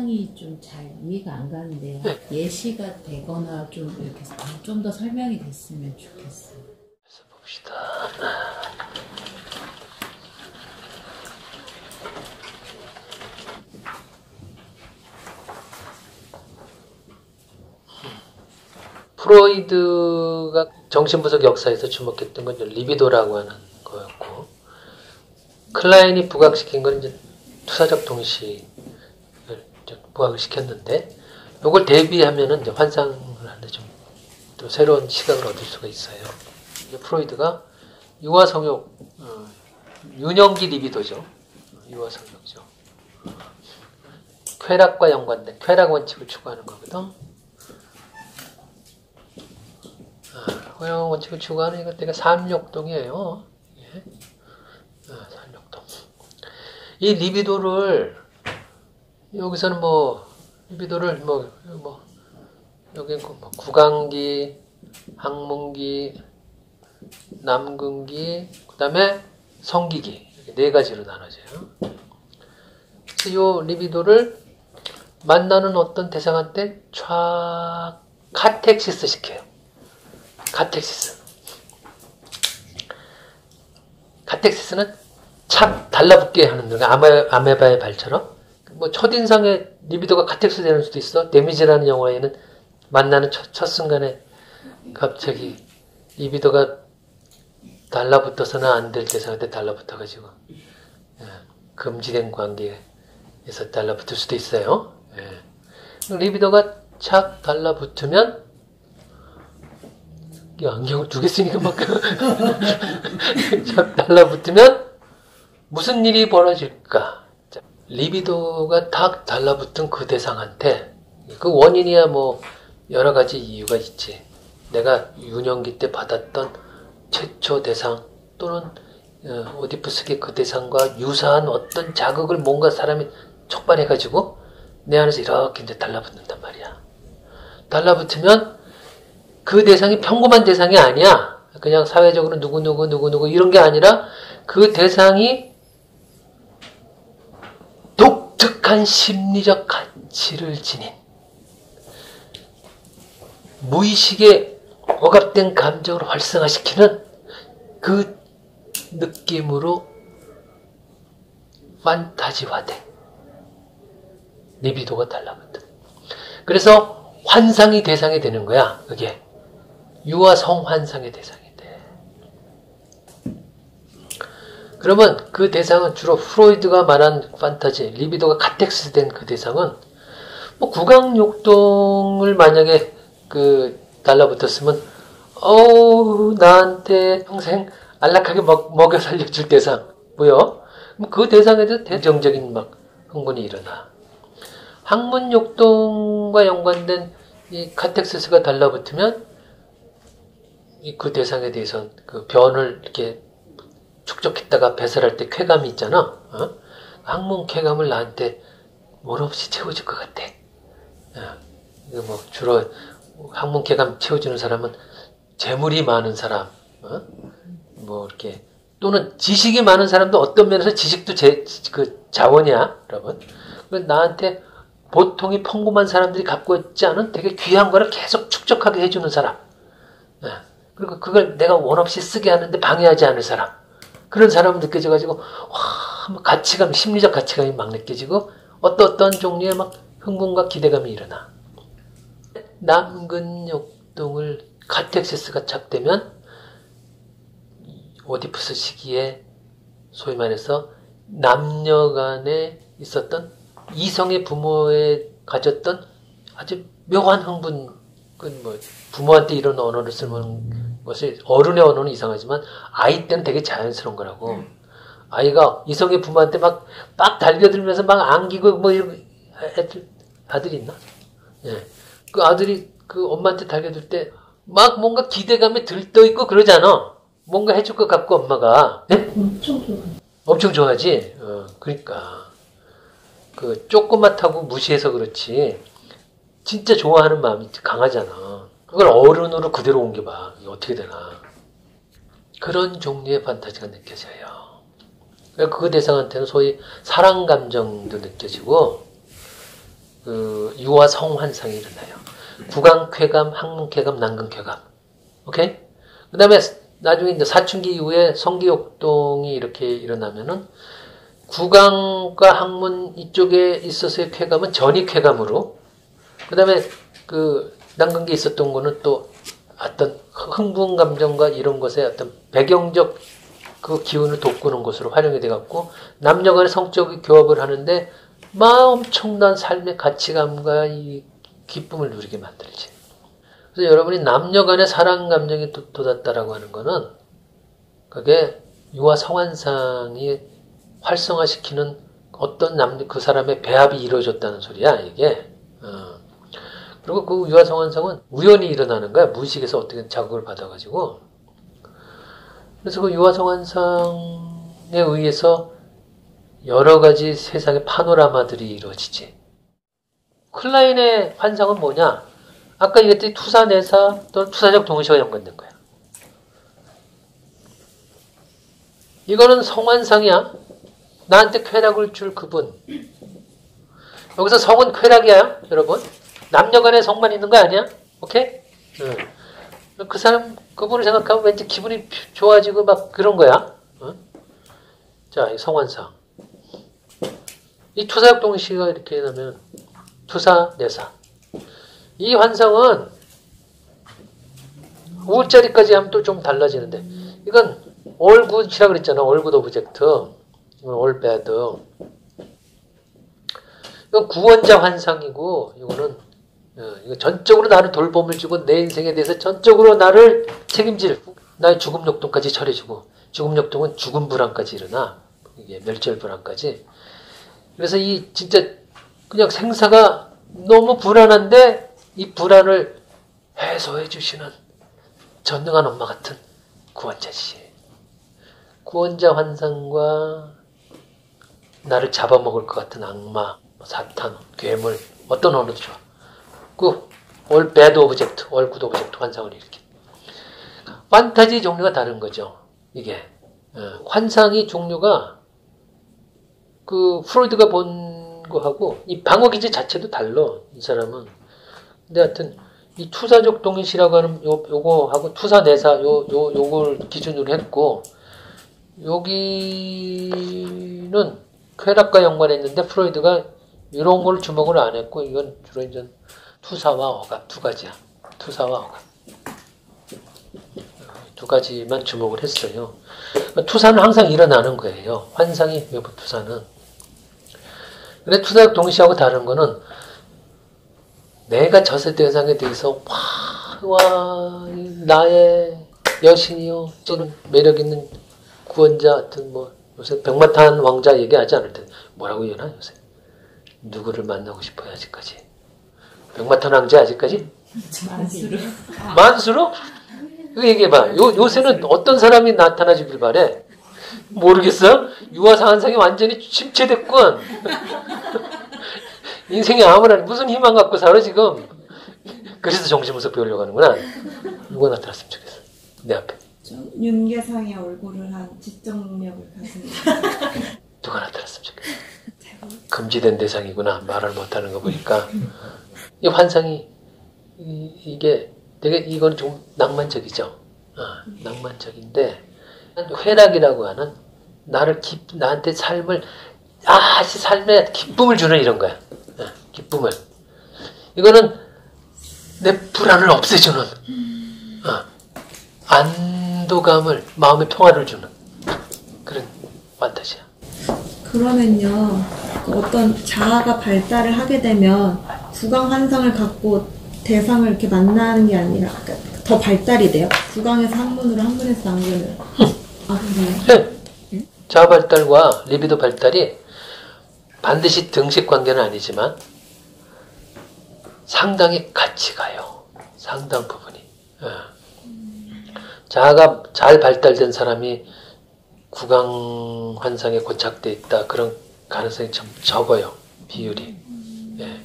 현상이 좀 잘 이해가 안 가는데요. 네. 예시가 되거나 좀 이렇게 좀 더 설명이 됐으면 좋겠어요. 그래서 봅시다. 프로이드가 정신분석 역사에서 주목했던 건 리비도라고 하는 거였고, 클라인이 부각시킨 건 이제 투사적 동시를 부각을 시켰는데, 이걸 대비하면은 이제 환상을 하는데 좀 또 새로운 시각을 얻을 수가 있어요. 이제 프로이드가 유아성욕, 윤형기 리비도죠. 유아성욕이죠. 쾌락과 연관된 쾌락 원칙을 추구하는 거거든. 허용 원칙을 추구하는 이것 때가 삼욕동이에요. 예. 삼욕동. 이 리비도를 여기서는 리비도를 여기 구강기, 항문기, 남근기, 그다음에 성기기 이렇게 네 가지로 나눠져요. 그래서 이 리비도를 만나는 어떤 대상한테 촥 카텍시스 시켜요. 카텍시스. 카텍시스는 착 달라붙게 하는 거예요. 아메바의 발처럼. 첫인상에 리비도가 카텍시스 되는 수도 있어. 데미지라는 영화에는 만나는 첫 순간에 갑자기 리비도가 달라붙어서는 안 될 대상한테 달라붙어가지고 금지된 관계에서 달라붙을 수도 있어요. 리비도가 착 달라붙으면 안경을 두 개 쓰니까 막 착 달라붙으면 무슨 일이 벌어질까? 리비도가 딱 달라붙은 그 대상한테 그 원인이야 여러 가지 이유가 있지. 내가 유년기 때 받았던 최초 대상 또는 오디푸스의 그 대상과 유사한 어떤 자극을 뭔가 사람이 촉발해가지고 내 안에서 이렇게 이제 달라붙는단 말이야. 달라붙으면 그 대상이 평범한 대상이 아니야. 그냥 사회적으로 누구 이런 게 아니라 그 대상이 독특한 심리적 가치를 지닌 무의식에 억압된 감정을 활성화시키는 그 느낌으로 판타지화된 리비도가 달라붙다. 그래서 환상이 대상이 되는 거야. 그게 유아 성환상의 대상이 돼. 그러면 그 대상은 주로 프로이드가 말한 판타지, 리비도가 카텍스 된 그 대상은 구강욕동을 만약에 달라붙었으면 나한테 평생 안락하게 먹여 살려줄 대상 뭐요? 그 대상에 대해서 대정적인 흥분이 일어나. 항문욕동과 연관된 이 카텍시스가 달라붙으면 그 대상에 대해서는 그 변을 이렇게 축적했다가 배설할 때 쾌감이 있잖아. 항문 쾌감을 나한테 몰없이 채워줄 것 같아. 이거 주로 항문 쾌감 채워주는 사람은 재물이 많은 사람, 이렇게 또는 지식이 많은 사람도 어떤 면에서 지식도 자원이야, 여러분. 나한테 보통이 평범한 사람들이 갖고 있지 않은 되게 귀한 거를 계속 축적하게 해주는 사람. 그리고 그걸 내가 원 없이 쓰게 하는데 방해하지 않을 사람. 그런 사람을 느껴져가지고, 가치감, 심리적 가치감이 막 느껴지고, 어떤 종류의 흥분과 기대감이 일어나. 남근욕동을 카텍시스가 착되면, 오디푸스 시기에 소위 말해서 남녀 간에 있었던 이성의 부모에 가졌던 아주 묘한 흥분, 부모한테 이런 언어를 쓰는 것이 어른의 언어는 이상하지만 아이 때는 되게 자연스러운 거라고. 아이가 이성의 부모한테 막 달겨들면서 막 안기고 이런 아들이 있나? 예. 그 아들이 그 엄마한테 달겨들 때 막 뭔가 기대감에 들떠있고 그러잖아. 뭔가 해줄 것 같고 엄마가. 네? 엄청 좋아. 엄청 좋아하지. 그러니까 조그맣다고 무시해서 그렇지. 진짜 좋아하는 마음이 강하잖아. 그걸 어른으로 그대로 옮겨봐. 이게 어떻게 되나. 그런 종류의 판타지가 느껴져요. 그 대상한테는 소위 사랑 감정도 느껴지고, 유아 성환상이 일어나요. 구강쾌감, 항문쾌감, 난근쾌감. 오케이? 그 다음에 나중에 이제 사춘기 이후에 성기욕동이 이렇게 일어나면은 구강과 항문 이쪽에 있어서의 쾌감은 전이쾌감으로, 그 다음에 그 난근기에 있었던 거는 또 어떤 흥분 감정과 이런 것에 어떤 배경적 그 기운을 돋구는 것으로 활용이 돼갖고 남녀 간의 성적 교합을 하는데 엄청난 삶의 가치감과 이 기쁨을 누리게 만들지. 그래서 여러분이 남녀 간의 사랑 감정이 돋았다라고 하는 거는 그게 유아 성환상이 활성화시키는 어떤 그 사람의 배합이 이루어졌다는 소리야, 이게. 그리고 그 유아 성환상은 우연히 일어나는 거야. 무의식에서 어떻게 자극을 받아가지고. 그래서 그 유아 성환상에 의해서 여러 가지 세상의 파노라마들이 이루어지지. 클라인의 환상은 뭐냐? 아까 얘기했듯이 투사, 내사 또는 투사적 동시가 연관된 거야. 이거는 성환상이야. 나한테 쾌락을 줄 그분. 여기서 성은 쾌락이야, 여러분. 남녀 간의 성만 있는 거 아니야? 오케이? 그 사람, 그분을 생각하면 왠지 기분이 좋아지고 막 그런 거야. 자, 이 성환상. 이 투사적 동시가 이렇게 되면 투사, 내사. 이 환상은 우자리까지 하면 또 좀 달라지는데 이건 all good이라고 그랬잖아. all good object. all bad. 이건 구원자 환상이고 이거는 이거 전적으로 나를 돌봄을 주고 내 인생에 대해서 전적으로 나를 책임질 나의 죽음 역동까지 처리해주고 죽음 역동은 죽음 불안까지 일어나. 이게 멸절 불안까지. 그래서 이 진짜 그냥 생사가 너무 불안한데 이 불안을 해소해 주시는 전능한 엄마 같은 구원자지. 구원자 환상과 나를 잡아먹을 것 같은 악마, 사탄, 괴물, 어떤 언어도 좋아. 그 all bad object, all good object 환상을 일으켜. 판타지 종류가 다른 거죠. 이게 환상이 종류가 그 프로이드가 본 거하고 이 방어 기제 자체도 달라. 이 사람은. 근데 하여튼 이 투사적 동일시라고 하는 요거하고 투사 내사 요걸 기준으로 했고 여기는 쾌락과 연관했는데 프로이드가 이런 걸 주목을 안 했고 이건 주로 이제 투사와 억압 두 가지야. 투사와 억압 두 가지만 주목을 했어요. 투사는 항상 일어나는 거예요. 환상이 외부 투사는. 근데 투사적 동시하고 다른 거는 내가 저세 대상에 대해서 와 나의 여신이요 또는 매력 있는 구원자 같은 뭐 요새 백마탄 왕자 얘기하지 않을 텐데 뭐라고 얘기하나 요새 누구를 만나고 싶어요 아직까지 백마탄 왕자 아직까지 만수르 만수르 이거 얘기해봐. 요새는 어떤 사람이 나타나주길 바래. 모르겠어. 유아상한상이 완전히 침체됐군. 인생이 아무나 무슨 희망 갖고 살아 지금. 그래서 정신분석 배우려고 하는구나. 누가 나타났으면 좋겠어. 내 앞에. 윤계상의 얼굴을 한 지적 능력을 가진 누가 나타났으면 좋겠어. 금지된 대상이구나. 말을 못하는 거 보니까. 이 환상이 이게 되게 이건 좀 낭만적이죠. 낭만적인데 쾌락이라고 하는 나한테 삶을 삶에 기쁨을 주는 이런 거야. 기쁨을. 이거는 내 불안을 없애주는 안도감을 마음의 평화를 주는 그런 판타지야. 그러면요 어떤 자아가 발달을 하게 되면 구강 환상을 갖고 대상을 이렇게 만나는 게 아니라 더 발달이 돼요? 구강에서 항문으로 항문에서 남문으로 그래요? 네. 자아 발달과 리비도 발달이 반드시 등식 관계는 아니지만 상당히 같이 가요. 상당 부분이. 자아가 잘 발달된 사람이 구강 환상에 고착돼 있다. 그런 가능성이 좀 적어요. 비율이. 예.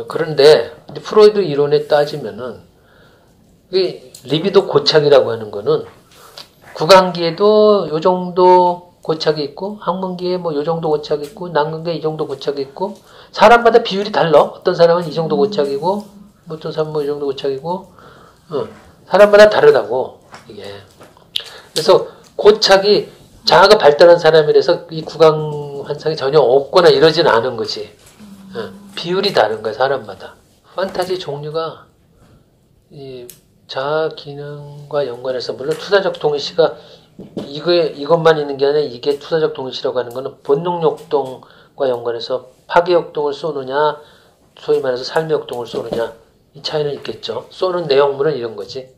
그런데 프로이드 이론에 따지면은 이 리비도 고착이라고 하는 거는 구강기에도 요 정도 고착이 있고 항문기에 뭐 요 정도 고착이 있고 남근기에 이 정도 고착이 있고 사람마다 비율이 달라. 어떤 사람은 이 정도 고착이고 어떤 사람은 뭐 이 정도 고착이고 사람마다 다르다고 이게. 그래서 고착이 자아가 발달한 사람이라서 이 구강 환상이 전혀 없거나 이러진 않은 거지. 비율이 다른 거야 사람마다. 판타지 종류가 이 자아 기능과 연관해서 물론 투사적 동의시가 이것만 있는 게 아니라 이게 투사적 동의시라고 하는 거는 본능욕동과 연관해서 파괴욕동을 쏘느냐 소위 말해서 삶욕동을 쏘느냐 이 차이는 있겠죠. 쏘는 내용물은 이런 거지.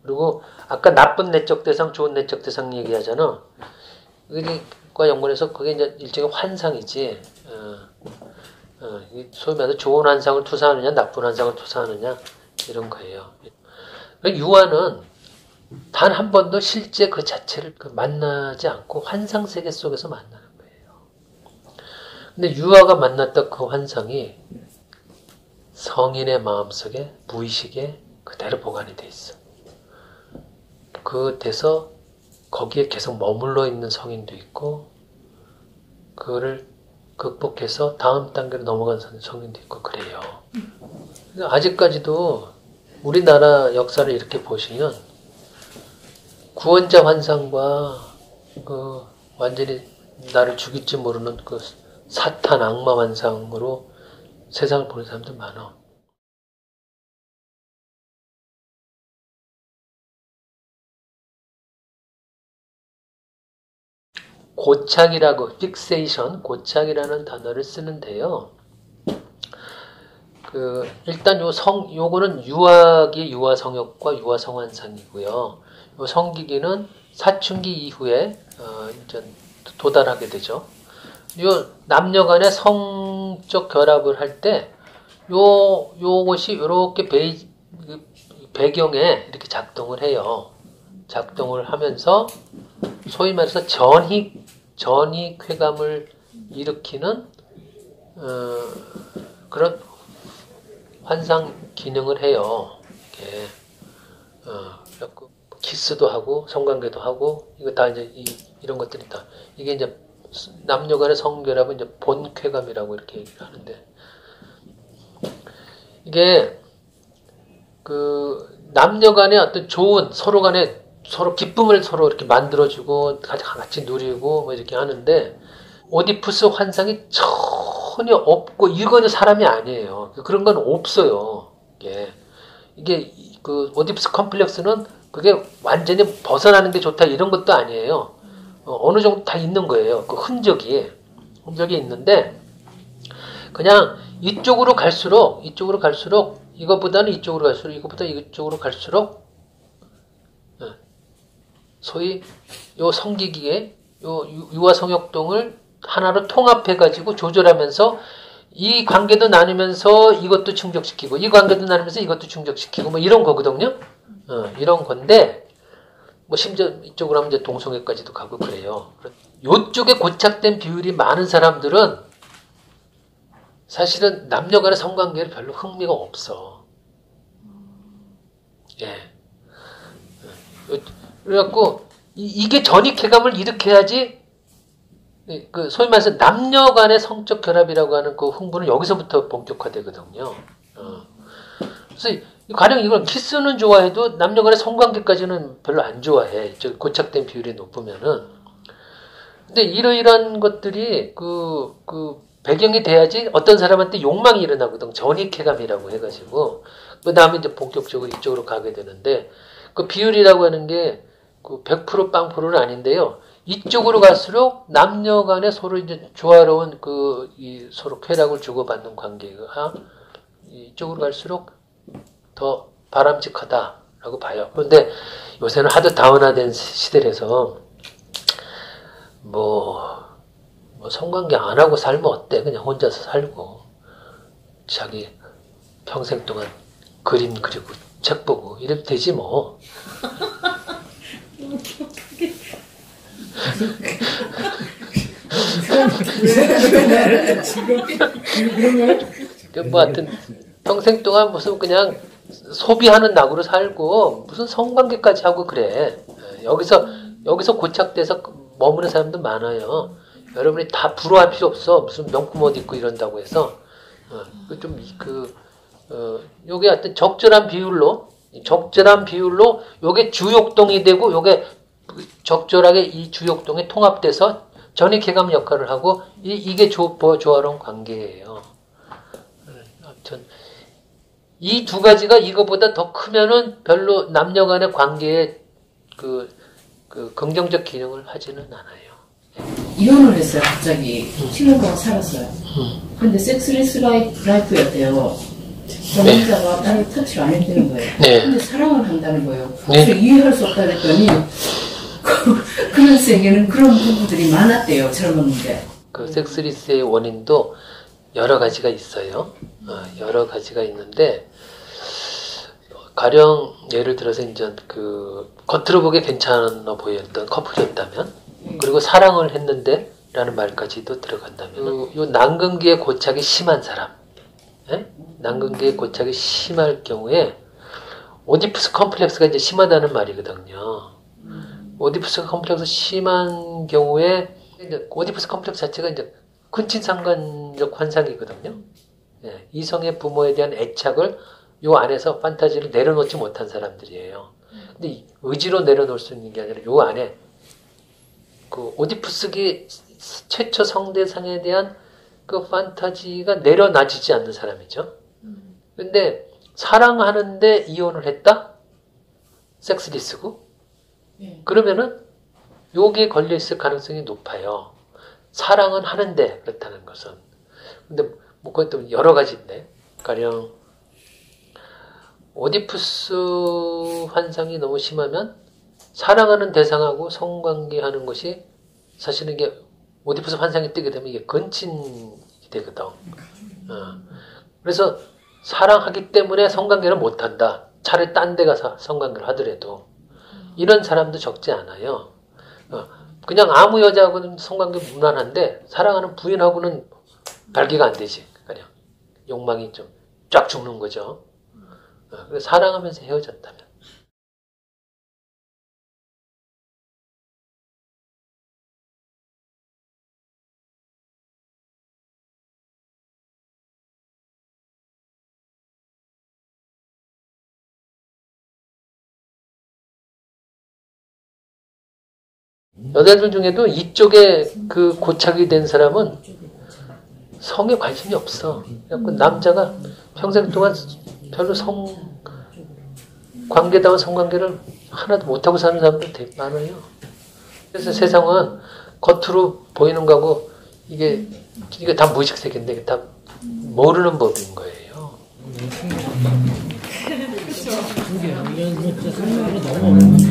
그리고 아까 나쁜 내적 대상, 좋은 내적 대상 얘기하잖아. 그과 연관해서 그게 이제 일종의 환상이지. 소위 말해서 좋은 환상을 투사하느냐, 나쁜 환상을 투사하느냐 이런 거예요. 유아는 단 한 번도 실제 그 자체를 만나지 않고 환상 세계 속에서 만나는 거예요. 근데 유아가 만났던 그 환상이 성인의 마음속에 무의식에 그대로 보관이 돼 있어. 그 돼서 거기에 계속 머물러 있는 성인도 있고 그거를 극복해서 다음 단계로 넘어간 성인도 있고 그래요. 아직까지도 우리나라 역사를 이렇게 보시면 구원자 환상과 그 완전히 나를 죽일지 모르는 그 사탄 악마 환상으로 세상을 보는 사람들 많아. 고착이라고 픽세이션, 고착이라는 단어를 쓰는데요. 일단 요거는 유아기 유아성욕과 유아성환상이고요. 요 성기기는 사춘기 이후에 이제 도달하게 되죠. 요 남녀 간의 성적 결합을 할 때 요것이 이렇게 배경에 이렇게 작동을 해요. 작동을 하면서 소위 말해서 전이 쾌감을 일으키는 그런 환상 기능을 해요. 이게 키스도 하고 성관계도 하고 이거 다 이제 이런 것들이 다 이게 이제 남녀간의 성결합은 이제 본 쾌감이라고 이렇게 얘기를 하는데 이게 그 남녀간의 어떤 좋은 서로 기쁨을 서로 이렇게 만들어주고 같이 누리고 뭐 이렇게 하는데 오디푸스 환상이 전혀 없고 이거는 사람이 아니에요. 그런 건 없어요. 이게 그 오디푸스 컴플렉스는 그게 완전히 벗어나는 게 좋다 이런 것도 아니에요. 어느 정도 다 있는 거예요. 그 흔적이 있는데 그냥 이쪽으로 갈수록 이것보다는 이쪽으로 갈수록 소위 요 성기기에 요 유아 성욕동을 하나로 통합해가지고 조절하면서 이 관계도 나누면서 이것도 충족시키고 이 관계도 나누면서 이것도 충족시키고 뭐 이런 거거든요. 이런 건데 뭐 심지어 이쪽으로 하면 이제 동성애까지도 가고 그래요. 요쪽에 고착된 비율이 많은 사람들은 사실은 남녀간의 성관계에 별로 흥미가 없어. 그래갖고 이게 전이쾌감을 일으켜야지 그 소위 말해서 남녀간의 성적 결합이라고 하는 그 흥분은 여기서부터 본격화되거든요. 그래서 가령 이걸 키스는 좋아해도 남녀간의 성관계까지는 별로 안 좋아해. 고착된 비율이 높으면은. 근데 이러이러한 것들이 그 배경이 돼야지 어떤 사람한테 욕망이 일어나거든. 전이쾌감이라고 해가지고 그 다음에 이제 본격적으로 이쪽으로 가게 되는데 그 비율이라고 하는 게 그 100% 빵프로는 아닌데요. 이쪽으로 갈수록 남녀 간에 서로 이제 조화로운 서로 쾌락을 주고받는 관계가 이쪽으로 갈수록 더 바람직하다라고 봐요. 그런데 요새는 하도 다운화된 시대라서 뭐 성관계 안 하고 살면 어때? 그냥 혼자서 살고 자기 평생 동안 그림 그리고 책 보고 이래도 되지 뭐. 뭐 하여튼 평생 동안 무슨 그냥 소비하는 낙으로 살고 무슨 성관계까지 하고 그래. 여기서 고착돼서 머무는 사람도 많아요. 여러분이 다 부러워할 필요 없어. 무슨 명품 옷 입고 이런다고 해서 요게 어떤 적절한 비율로 요게 주욕동이 되고 요게 적절하게 이 주욕동이 통합돼서 전이개감 역할을 하고 이게 조화로운 관계예요. 아무튼 이 두 가지가 이거보다 더 크면은 별로 남녀 간의 관계에 그 긍정적 기능을 하지는 않아요. 이혼을 했어요. 갑자기 7년 동안 살았어요. 근데 섹스리스 라이프였대요. 남자가 딸을 터치를 안 했다는 거예요. 네. 근데 사랑을 한다는 거예요. 네. 그래서 이해할 수 없다 그랬더니 그런 세계는 그런 부부들이 많았대요. 젊었는데. 그 섹스리스의 원인도 여러 가지가 있어요. 여러 가지가 있는데 가령 예를 들어서 이제 그 겉으로 보기에 괜찮아 보였던 커플이었다면 그리고 사랑을 했는데 라는 말까지도 들어간다면 요 난근기의 고착이 심한 사람 난근기의 고착이 심할 경우에 오디푸스 컴플렉스가 이제 심하다는 말이거든요. 오디푸스 컴플렉스 심한 경우에 오디푸스 컴플렉스 자체가 이제 근친상간적 환상이거든요. 예, 이성의 부모에 대한 애착을 요 안에서 판타지를 내려놓지 못한 사람들이에요. 근데 의지로 내려놓을 수 있는 게 아니라 요 안에 그 오디푸스기 최초 성대상에 대한 그 판타지가 내려놔지지 않는 사람이죠. 근데 사랑하는데 이혼을 했다? 섹스리스고? 그러면은 여기에 걸려있을 가능성이 높아요. 사랑은 하는데 그렇다는 것은. 근데 뭐 그것도 여러 가지인데 가령 오디푸스 환상이 너무 심하면 사랑하는 대상하고 성관계하는 것이 사실은 이게 오디푸스 환상이 뜨게 되면 이게 근친이 되거든. 그래서 사랑하기 때문에 성관계를 못한다. 차라리 딴 데 가서 성관계를 하더라도 이런 사람도 적지 않아요. 그냥 아무 여자하고는 성관계 무난한데 사랑하는 부인하고는 발기가 안 되지. 그냥 욕망이 좀 쫙 죽는 거죠. 그래서 사랑하면서 헤어졌다면. 여자들 중에도 이쪽에 그 고착이 된 사람은 성에 관심이 없어. 그래서 남자가 평생 동안 별로 관계다운 성관계를 하나도 못하고 사는 사람들 되게 많아요. 그래서 세상은 겉으로 보이는 거고 이게 다 무의식세계인데 이게 다 모르는 법인 거예요. 그게 이런 진짜 설명이 너무 어려워.